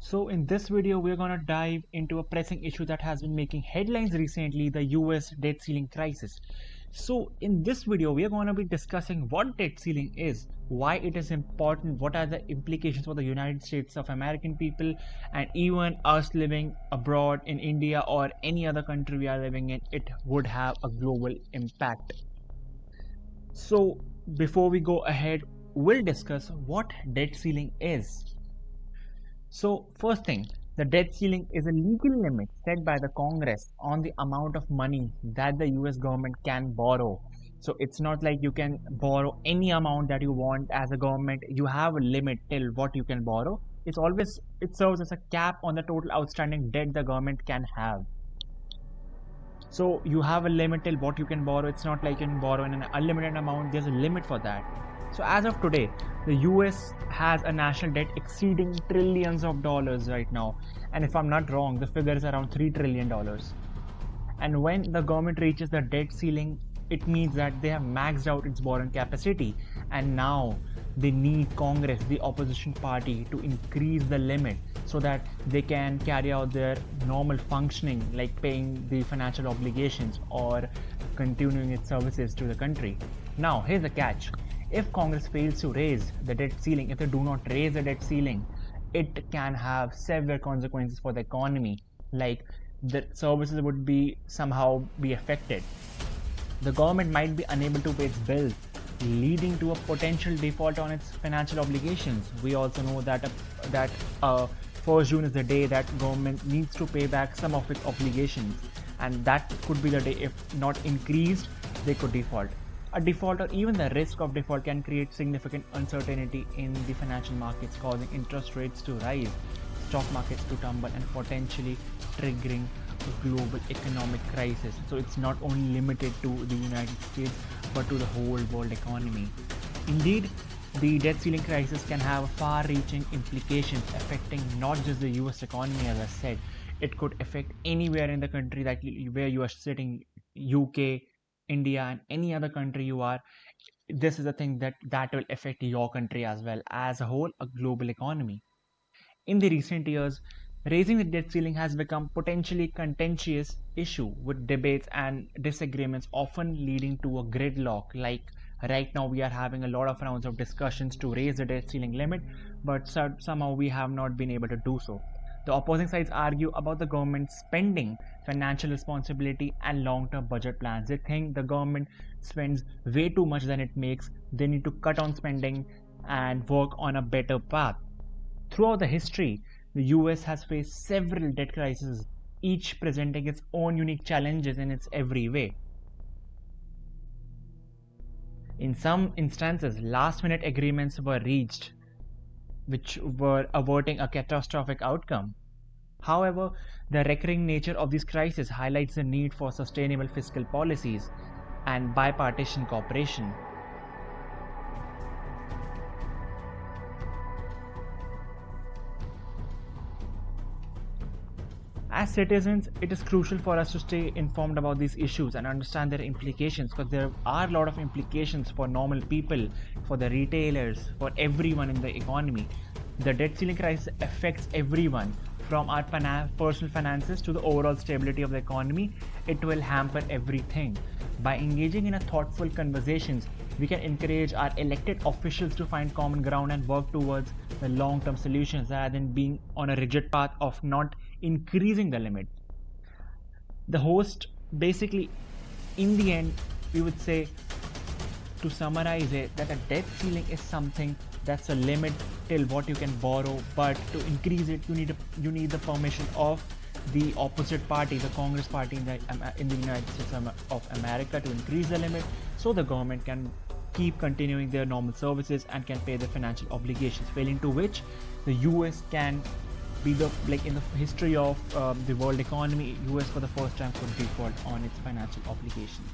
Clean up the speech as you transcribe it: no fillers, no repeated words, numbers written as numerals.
So in this video, we're going to dive into a pressing issue that has been making headlines recently, the US debt ceiling crisis. So in this video, we are going to be discussing what debt ceiling is, why it is important, what are the implications for the United States of American people, and even us living abroad in India or any other country we are living in, it would have a global impact. So before we go ahead, we'll discuss what debt ceiling is. So, first thing, the debt ceiling is a legal limit set by the Congress on the amount of money that the US government can borrow. So, it's not like you can borrow any amount that you want as a government. You have a limit till what you can borrow. It serves as a cap on the total outstanding debt the government can have. So you have a limit till what you can borrow. It's not like you can borrow in an unlimited amount. There's a limit for that. So as of today, the US has a national debt exceeding trillions of dollars right now. And if I'm not wrong, the figure is around $3 trillion. And when the government reaches the debt ceiling, it means that they have maxed out its borrowing capacity. And now they need Congress, the opposition party, to increase the limit so that they can carry out their normal functioning, like paying the financial obligations or continuing its services to the country. Now, here's the catch. If Congress fails to raise the debt ceiling, if they do not raise the debt ceiling, it can have severe consequences for the economy, like the services would be somehow be affected. The government might be unable to pay its bills, leading to a potential default on its financial obligations. We also know that 1st June is the day that government needs to pay back some of its obligations, and that could be the day. If not increased, they could default. A default or even the risk of default can create significant uncertainty in the financial markets, causing interest rates to rise, stock markets to tumble, and potentially triggering a global economic crisis. So it's not only limited to the United States but to the whole world economy. Indeed, the debt ceiling crisis can have far-reaching implications affecting not just the US economy, as I said. It could affect anywhere in the country where you are sitting, UK, India, and any other country you are. This is a thing that will affect your country as well as a whole, a global economy. In the recent years, raising the debt ceiling has become potentially contentious issue, with debates and disagreements often leading to a gridlock. Like right now we are having a lot of rounds of discussions to raise the debt ceiling limit, but somehow we have not been able to do so. The opposing sides argue about the government spending, financial responsibility, and long-term budget plans. They think the government spends way too much than it makes. They need to cut on spending and work on a better path. Throughout the history, the US has faced several debt crises, each presenting its own unique challenges in its every way. In some instances, last-minute agreements were reached, which were averting a catastrophic outcome. However, the recurring nature of these crises highlights the need for sustainable fiscal policies and bipartisan cooperation. As citizens, it is crucial for us to stay informed about these issues and understand their implications, because there are a lot of implications for normal people, for the retailers, for everyone in the economy. The debt ceiling crisis affects everyone, from our personal finances to the overall stability of the economy. It will hamper everything. By engaging in a thoughtful conversations, we can encourage our elected officials to find common ground and work towards the long-term solutions rather than being on a rigid path of not increasing the limit. The host basically, in the end, we would say, to summarize it, that a debt ceiling is something that's a limit till what you can borrow, but to increase it you need the permission of the opposite party, the Congress party in the United States of America, to increase the limit so the government can keep continuing their normal services and can pay their financial obligations, failing to which the US can be in the history of the world economy, US for the first time could default on its financial obligations.